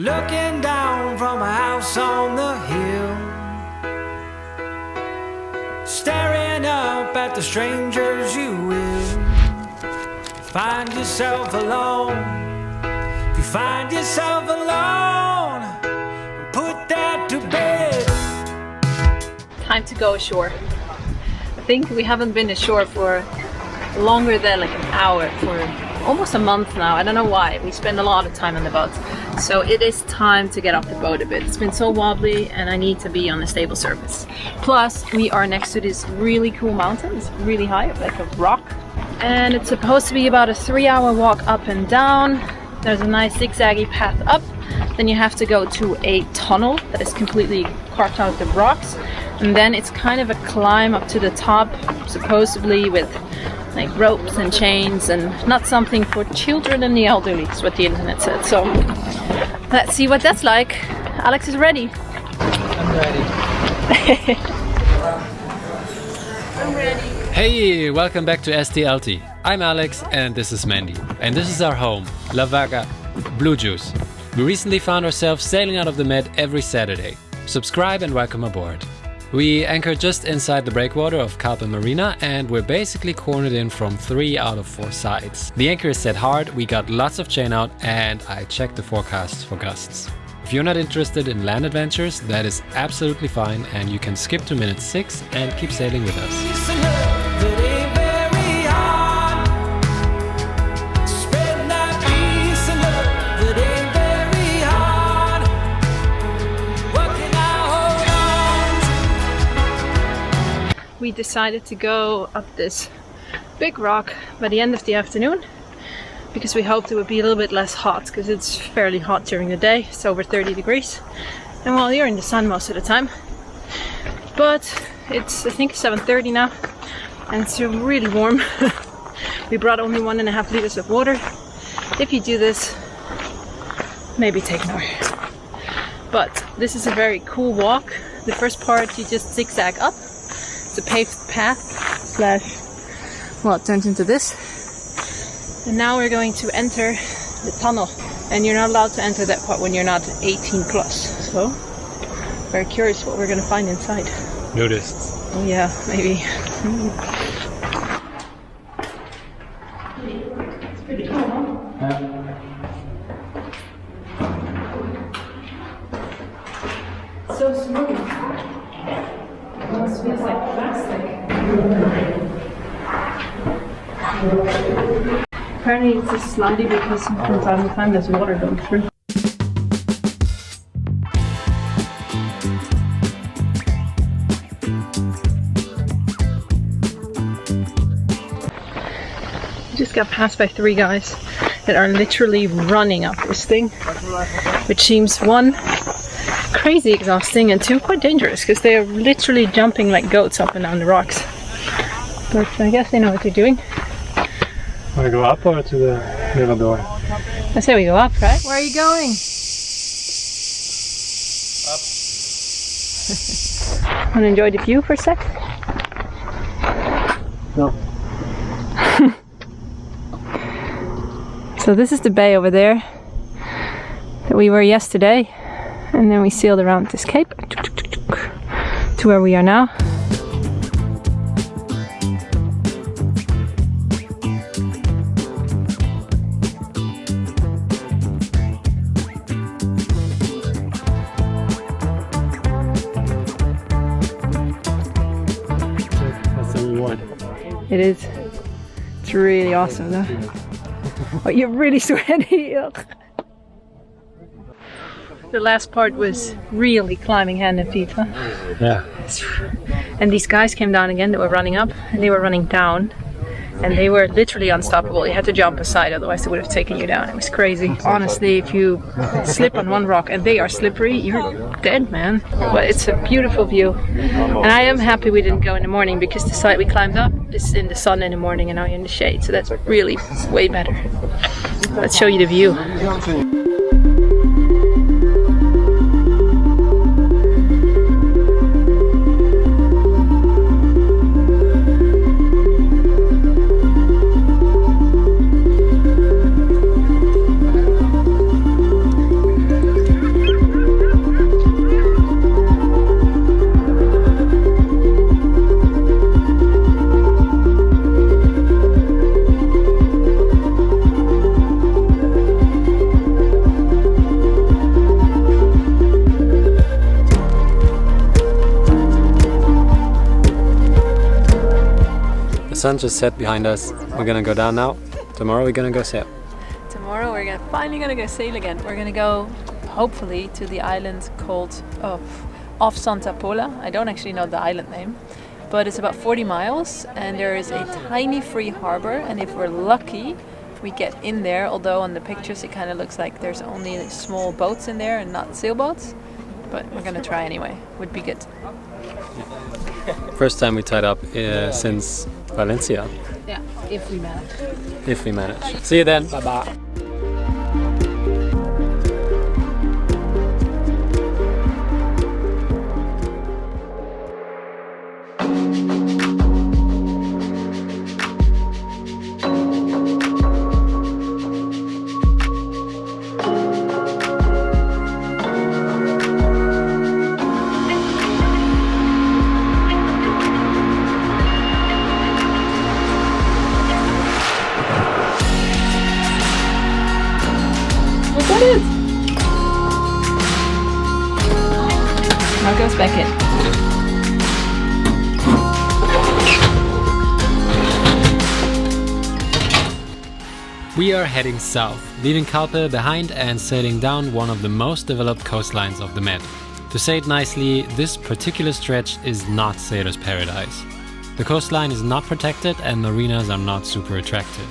Looking down from a house on the hill, staring up at the strangers you will. Find yourself alone. If you find yourself alone, put that to bed. Time to go ashore. I think we haven't been ashore for longer than like an hour, for almost a month now. I don't know why. We spend a lot of time on the boat. So it is time to get off the boat a bit. It's been so wobbly and I need to be on a stable surface. Plus, we are next to this really cool mountain. It's really high, like a rock. And it's supposed to be about a 3-hour walk up and down. There's a nice zigzaggy path up. Then you have to go to a tunnel that is completely carved out of rocks. And then it's kind of a climb up to the top, supposedly with like ropes and chains, and not something for children and the elderly, is what the internet said. So let's see what that's like. Alex is ready. I'm ready. I'm ready. Hey, welcome back to STLT. I'm Alex and this is Mandy. And this is our home, La Vaga, Blue Juice. We recently found ourselves sailing out of the Med every Saturday. Subscribe and welcome aboard. We anchored just inside the breakwater of Calpe Marina and we're basically cornered in from 3 out of 4 sides. The anchor is set hard, we got lots of chain out, and I checked the forecasts for gusts. If you're not interested in land adventures, that is absolutely fine and you can skip to minute 6 and keep sailing with us. We decided to go up this big rock by the end of the afternoon because we hoped it would be a little bit less hot, because it's fairly hot during the day. It's over 30 degrees and well, you're in the sun most of the time. But it's, I think, 7:30 now and it's really warm. We brought only 1.5 liters of water. If you do this, maybe take more. But this is a very cool walk. The first part you just zigzag up. It's a paved path / well, it turns into this. And now we're going to enter the tunnel. And you're not allowed to enter that part when you're not 18 plus. So, very curious what we're going to find inside. Noticed. Oh yeah, maybe. It's pretty cool, huh? So smooth. Almost feels like plastic. Apparently it's just slidey because from time to time there's water going through. We just got passed by 3 guys that are literally running up this thing, which seems, 1, crazy exhausting, and 2, quite dangerous because they are literally jumping like goats up and down the rocks. But I guess they know what they're doing. Want to go up or to the middle door? I say we go up, right? Where are you going? Up. Want to enjoy the view for a sec? No. So this is the bay over there that we were yesterday. And then we sailed around this cape to where we are now. That's the reward. It is. It's really awesome though. Oh, you're really sweaty. The last part was really climbing hand and feet, huh? Yeah. And these guys came down again that were running up, and they were running down. And they were literally unstoppable. You had to jump aside, otherwise they would have taken you down. It was crazy. Honestly, if you slip on one rock and they are slippery, you're dead, man. But it's a beautiful view. And I am happy we didn't go in the morning, because the side we climbed up is in the sun in the morning and now you're in the shade. So that's really way better. Let's show you the view. sun just set behind us. We're gonna go down now. Tomorrow we're gonna go sail. Tomorrow we're finally gonna go sail again. We're gonna go, hopefully, to the island called off Santa Pola. I don't actually know the island name, but it's about 40 miles, and there is a tiny free harbor. And if we're lucky, we get in there. Although on the pictures it kind of looks like there's only small boats in there and not sailboats. But we're gonna try anyway. Would be good. First time we tied up since Valencia. Yeah, if we manage. If we manage. See you then. Bye bye. Now goes back in. We are heading south, leaving Calpe behind and sailing down one of the most developed coastlines of the Med. To say it nicely, this particular stretch is not sailor's paradise. The coastline is not protected and marinas are not super attractive.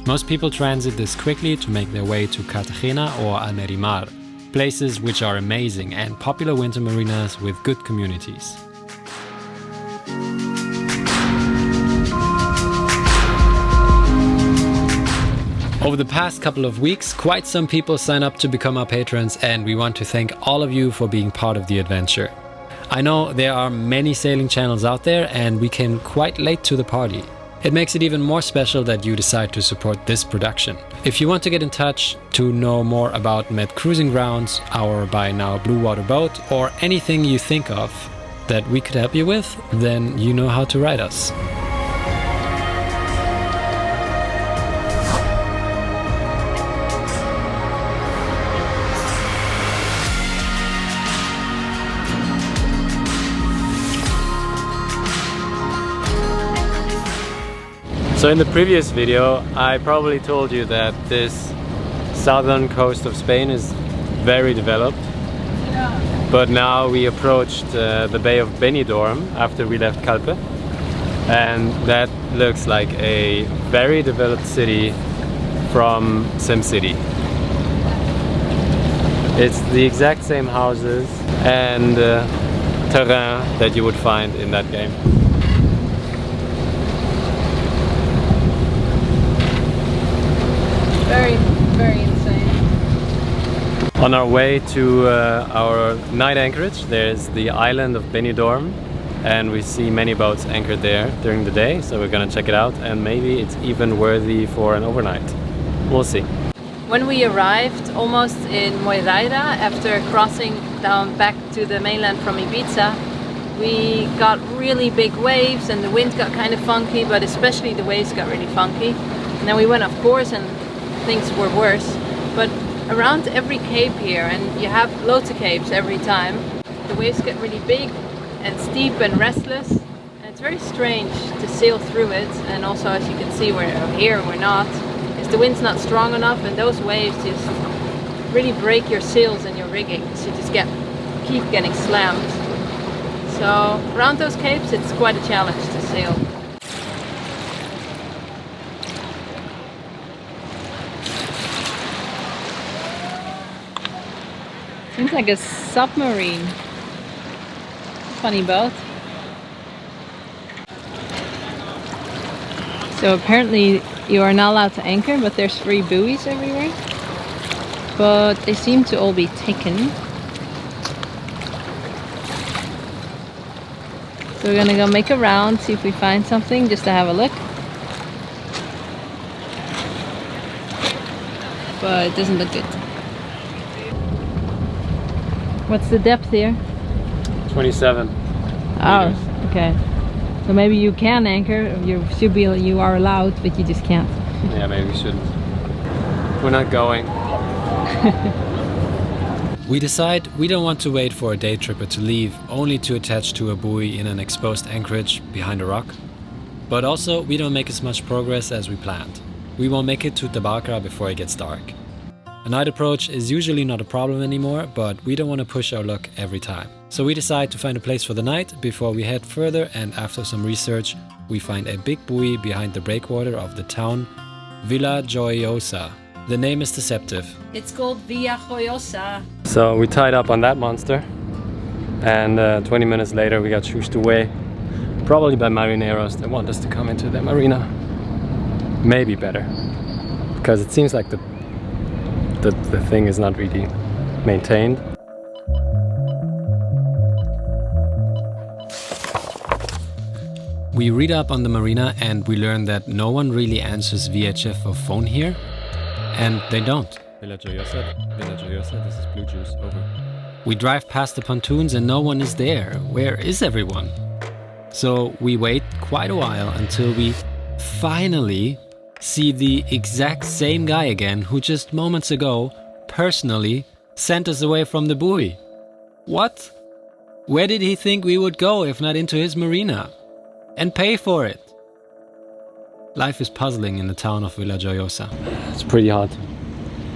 Most people transit this quickly to make their way to Cartagena or Almerimar, places which are amazing and popular winter marinas with good communities. Over the past couple of weeks, quite some people signed up to become our patrons, and we want to thank all of you for being part of the adventure. I know there are many sailing channels out there and we came quite late to the party. It makes it even more special that you decide to support this production. If you want to get in touch to know more about Med Cruising Grounds, our by now Blue Water boat, or anything you think of that we could help you with, then you know how to write us. So in the previous video, I probably told you that this southern coast of Spain is very developed. Yeah. But now we approached the Bay of Benidorm after we left Calpe, and that looks like a very developed city from SimCity. It's the exact same houses and terrain that you would find in that game. Very, very insane. On our way to our night anchorage, there's the island of Benidorm, and we see many boats anchored there during the day, so we're gonna check it out, and maybe it's even worthy for an overnight. We'll see. When we arrived almost in Moiraira, after crossing down back to the mainland from Ibiza, we got really big waves and the wind got kind of funky, but especially the waves got really funky. And then we went off course and things were worse. But around every cape here, and you have loads of capes every time, the waves get really big and steep and restless, and it's very strange to sail through it. And also, as you can see, we're here, we're not, is the wind's not strong enough, and those waves just really break your sails and your rigging, so you just keep getting slammed. So around those capes it's quite a challenge to sail. Seems like a submarine. Funny boat. So apparently you are not allowed to anchor, but there's 3 buoys everywhere. But they seem to all be taken. So we're gonna go make a round, see if we find something, just to have a look. But it doesn't look good. What's the depth here? 27 Oh, meters. okay. So maybe you can anchor, you are allowed, but you just can't. Yeah, maybe we shouldn't. We're not going. We decide we don't want to wait for a day tripper to leave, only to attach to a buoy in an exposed anchorage behind a rock. But also, we don't make as much progress as we planned. We won't make it to Tabarca before it gets dark. A night approach is usually not a problem anymore, but we don't want to push our luck every time. So we decide to find a place for the night before we head further, and after some research, we find a big buoy behind the breakwater of the town Villajoyosa. The name is deceptive. It's called Villajoyosa. So we tied up on that monster, and 20 minutes later we got shushed away, probably by marineros that want us to come into their marina. Maybe better, because it seems like the thing is not really maintained. We read up on the marina and we learn that no one really answers VHF or phone here, and they don't. Villajoyosa, this is Blue Juice, over. We drive past the pontoons and no one is there. Where is everyone? So we wait quite a while until we finally see the exact same guy again who just moments ago personally sent us away from the buoy. What? Where did he think we would go if not into his marina? And pay for it? Life is puzzling in the town of Villajoyosa. It's pretty hot.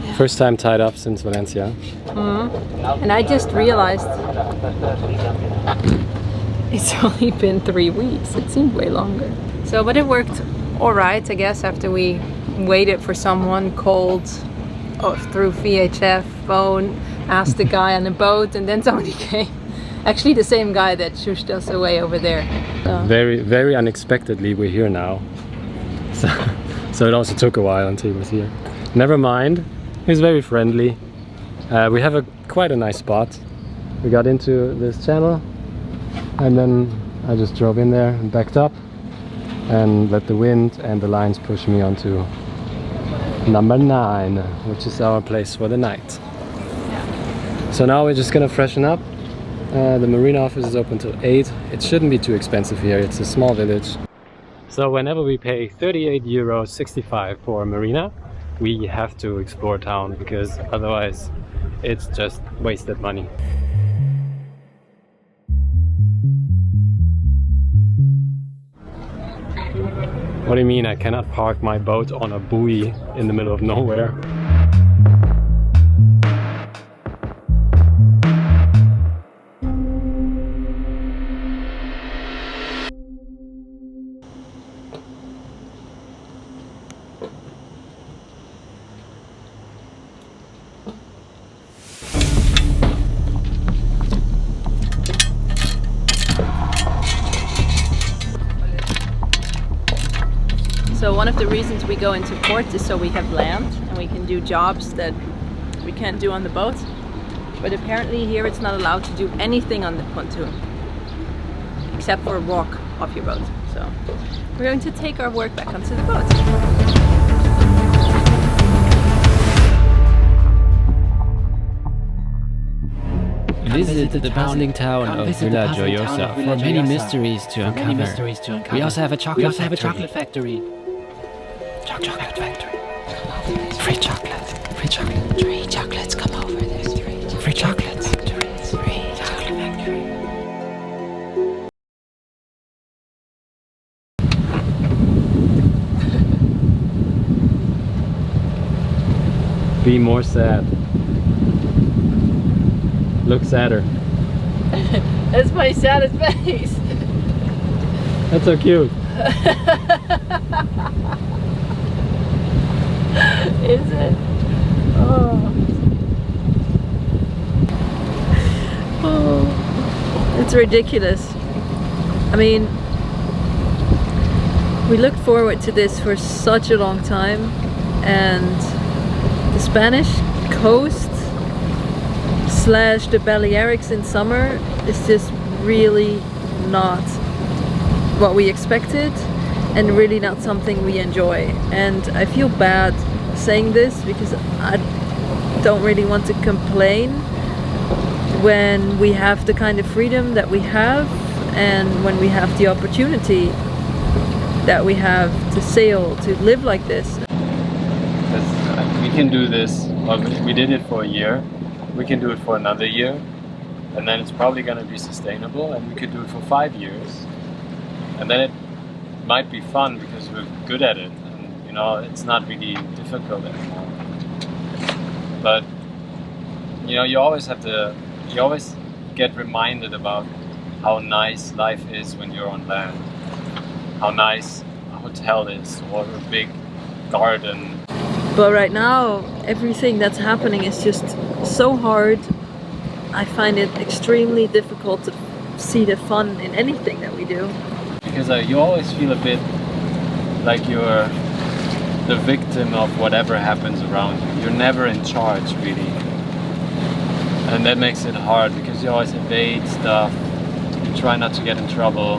Yeah. First time tied up since Valencia. And I just realized it's only been 3 weeks. It seemed way longer. So, but it worked alright, I guess, after we waited for someone, called through VHF phone, asked the guy on the boat, and then somebody came. Actually the same guy that shushed us away over there. So. Very, very unexpectedly we're here now. So it also took a while until he was here. Never mind, he's very friendly. We have quite a nice spot. We got into this channel and then I just drove in there and backed up and let the wind and the lines push me onto number 9, which is our place for the night. So now we're just gonna freshen up. The marina office is open till 8. It shouldn't be too expensive here, it's a small village. So whenever we pay €38.65 for a marina, we have to explore town, because otherwise it's just wasted money. What do you mean I cannot park my boat on a buoy in the middle of nowhere? So one of the reasons we go into port is so we have land and we can do jobs that we can't do on the boat. But apparently here it's not allowed to do anything on the pontoon except for a walk off your boat. So we're going to take our work back onto the boat. Visit the bustling town of Villajoyosa for many mysteries to uncover. We also have a chocolate factory. Chocolate factory. Free chocolate. Free chocolate. Free chocolates, come over. There's 3 free chocolates. Free chocolate factory. Be more sad. Look sadder. That's my saddest face. That's so cute. Is it? Oh. Oh. It's ridiculous. I mean, we looked forward to this for such a long time, and the Spanish coast / the Balearics in summer is just really not what we expected, and really not something we enjoy. And I feel bad saying this because I don't really want to complain when we have the kind of freedom that we have, and when we have the opportunity that we have to sail, to live like this. We can do this, we did it for a year, we can do it for another year, and then it's probably going to be sustainable, and we could do it for 5 years, and then it might be fun because we're good at it, and you know, it's not really difficult anymore. But you know, you always get reminded about how nice life is when you're on land, how nice a hotel is, or a big garden. But right now, everything that's happening is just so hard. I find it extremely difficult to see the fun in anything that we do. Because you always feel a bit like you're the victim of whatever happens around you. You're never in charge, really. And that makes it hard because you always evade stuff. You try not to get in trouble.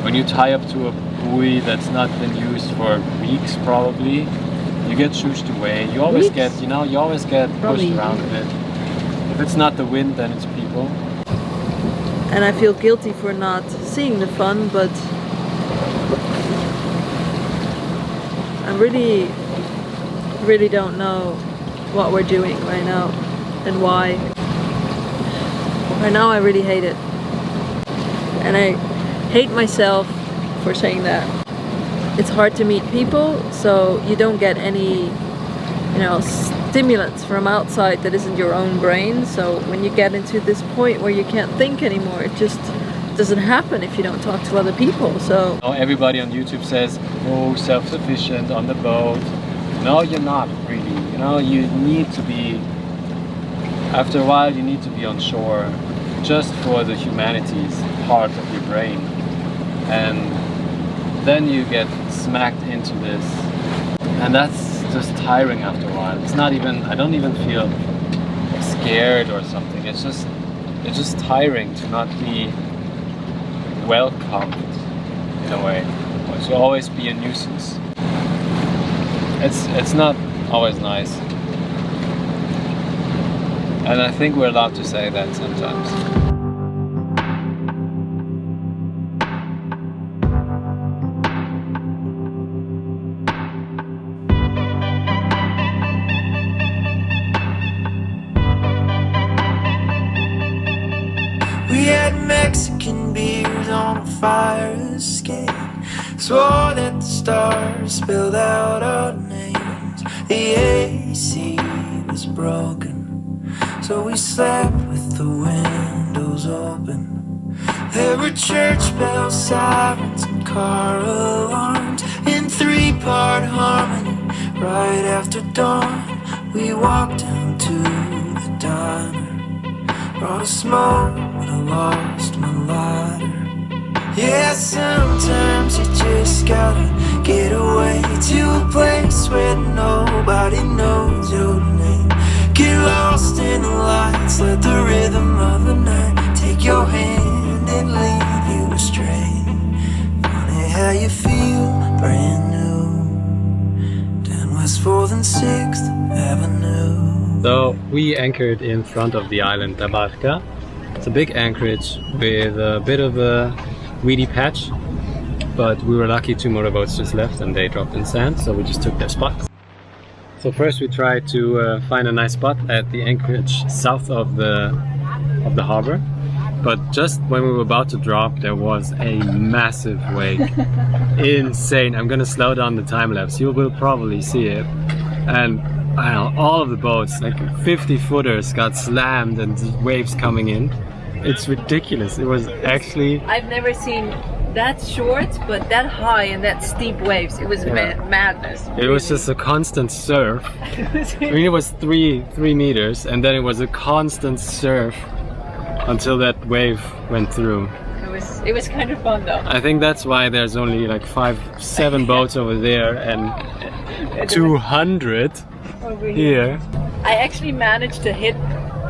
When you tie up to a buoy that's not been used for weeks, probably, you get shushed away. You always get, you know, you always get pushed around a bit. If it's not the wind, then it's people. And I feel guilty for not seeing the fun, but I really don't know what we're doing right now and why. Right now I really hate it. And I hate myself for saying that. It's hard to meet people, so you don't get any, you know, stimulants from outside that isn't your own brain. So when you get into this point where you can't think anymore, it just doesn't happen if you don't talk to other people. So everybody on YouTube says, oh, self-sufficient on the boat. No, you're not really. You know, you need to be, after a while you need to be on shore just for the humanities part of your brain. And then you get smacked into this, and that's just tiring after a while. It's not even, I don't even feel scared or something. It's just tiring to not be welcomed in a way, or to always be a nuisance. It's not always nice, and I think we're allowed to say that sometimes. We had Mexican beers on a fire escape. Swore that the stars spelled out our names. The AC was broken, so we slept with the windows open. There were church bells, sirens, and car alarms in three-part harmony. Right after dawn, we walked down to the diner. Brought a smoke, but I lost my lighter. Yeah, sometimes you just gotta get away to a place where nobody knows your name. Get lost in the lights, let the rhythm of the night take your hand and lead you astray. Funny how you feel brand new down West 4th and 6th Avenue. So we anchored in front of the island Tabarca. It's a big anchorage with a bit of a weedy patch, but we were lucky 2 motorboats just left and they dropped in sand, so we just took their spot. So first we tried to find a nice spot at the anchorage south of the harbor, but just when we were about to drop there was a massive wake. Insane. I'm gonna slow down the time lapse, you will probably see it, and I don't know, all of the boats, like 50 footers, got slammed and waves coming in. It's ridiculous. It was actually... I've never seen that short, but that high and that steep waves. It was madness. It was just a constant surf. I mean, it was three meters, and then it was a constant surf until that wave went through. It was kind of fun though. I think that's why there's only like 5-7 boats over there and 200 over here. I actually managed to hit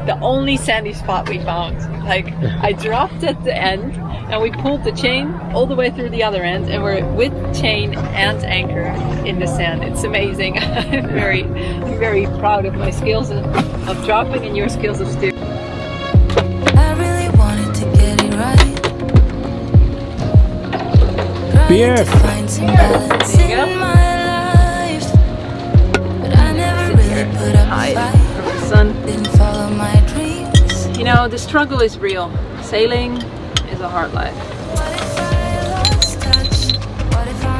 the only sandy spot we found. Like, I dropped at the end and we pulled the chain all the way through the other end, and we're with chain and anchor in the sand. It's amazing. I'm very proud of my skills of dropping and your skills of steering. I really wanted to get it right. Beer. To find some balance There you go. in my life, but I never really put up a fight. From the sun. Didn't follow my dreams. You know, the struggle is real. Sailing is a hard life. What if I lost touch? What if I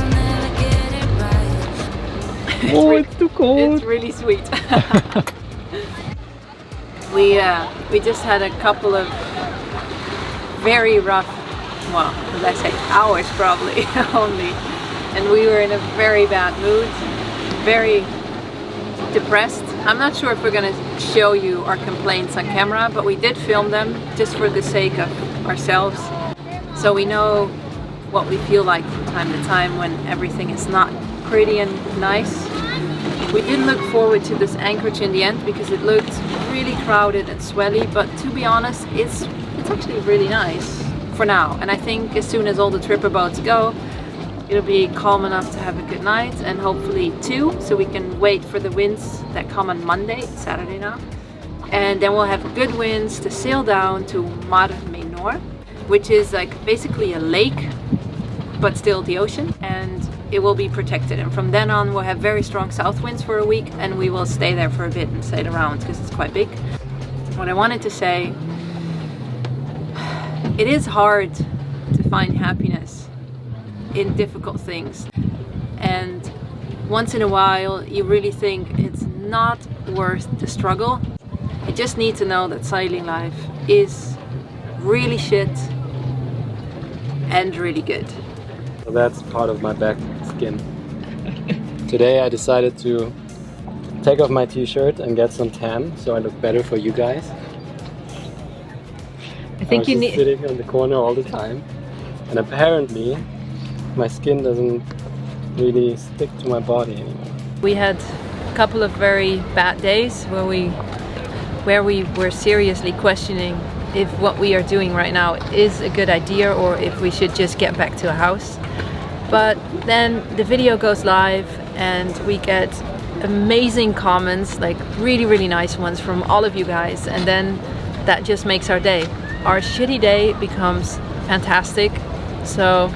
Oh, it's too cold. It's really sweet. We just had a couple of very rough, well, let's say hours probably only, and we were in a very bad mood, very depressed. I'm not sure if we're gonna show you our complaints on camera, but we did film them just for the sake of ourselves, so we know what we feel like from time to time when everything is not pretty and nice. We didn't look forward to this anchorage in the end because it looked really crowded and swelly, but to be honest, it's actually really nice for now. And I think as soon as all the tripper boats go, it'll be calm enough to have a good night, and hopefully two, so we can wait for the winds that come on Monday, it's Saturday now. And then we'll have good winds to sail down to Mar Menor, which is like basically a lake, but still the ocean, and it will be protected. And from then on we'll have very strong south winds for a week, and we will stay there for a bit and sail around because it's quite big. What I wanted to say, it is hard to find happiness in difficult things, and once in a while you really think it's not worth the struggle. You just need to know that sailing life is really shit and really good. So that's part of my back skin. Today I decided to take off my t-shirt and get some tan so I look better for you guys. I think you need sitting on the corner all the time, and apparently my skin doesn't really stick to my body anymore. We had a couple of very bad days where we were seriously questioning if what we are doing right now is a good idea or if we should just get back to a house. But then the video goes live and we get amazing comments, like really nice ones from all of you guys, and then that just makes our day. Our shitty day becomes fantastic. So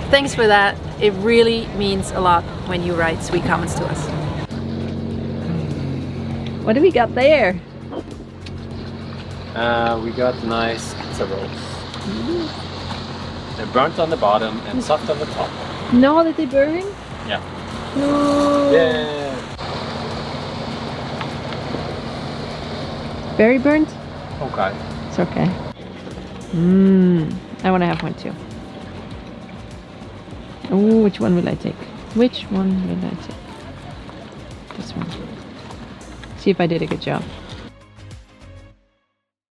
thanks for that. It really means a lot when you write sweet comments to us. What do we got there? We got nice pizza rolls. They're burnt on the bottom and soft on the top. No, that they burn? Yeah. No. Yeah. Very burnt? Okay. It's okay. I want to have one too. Oh, which one will I take? Which one will I take? This one. See if I did a good job.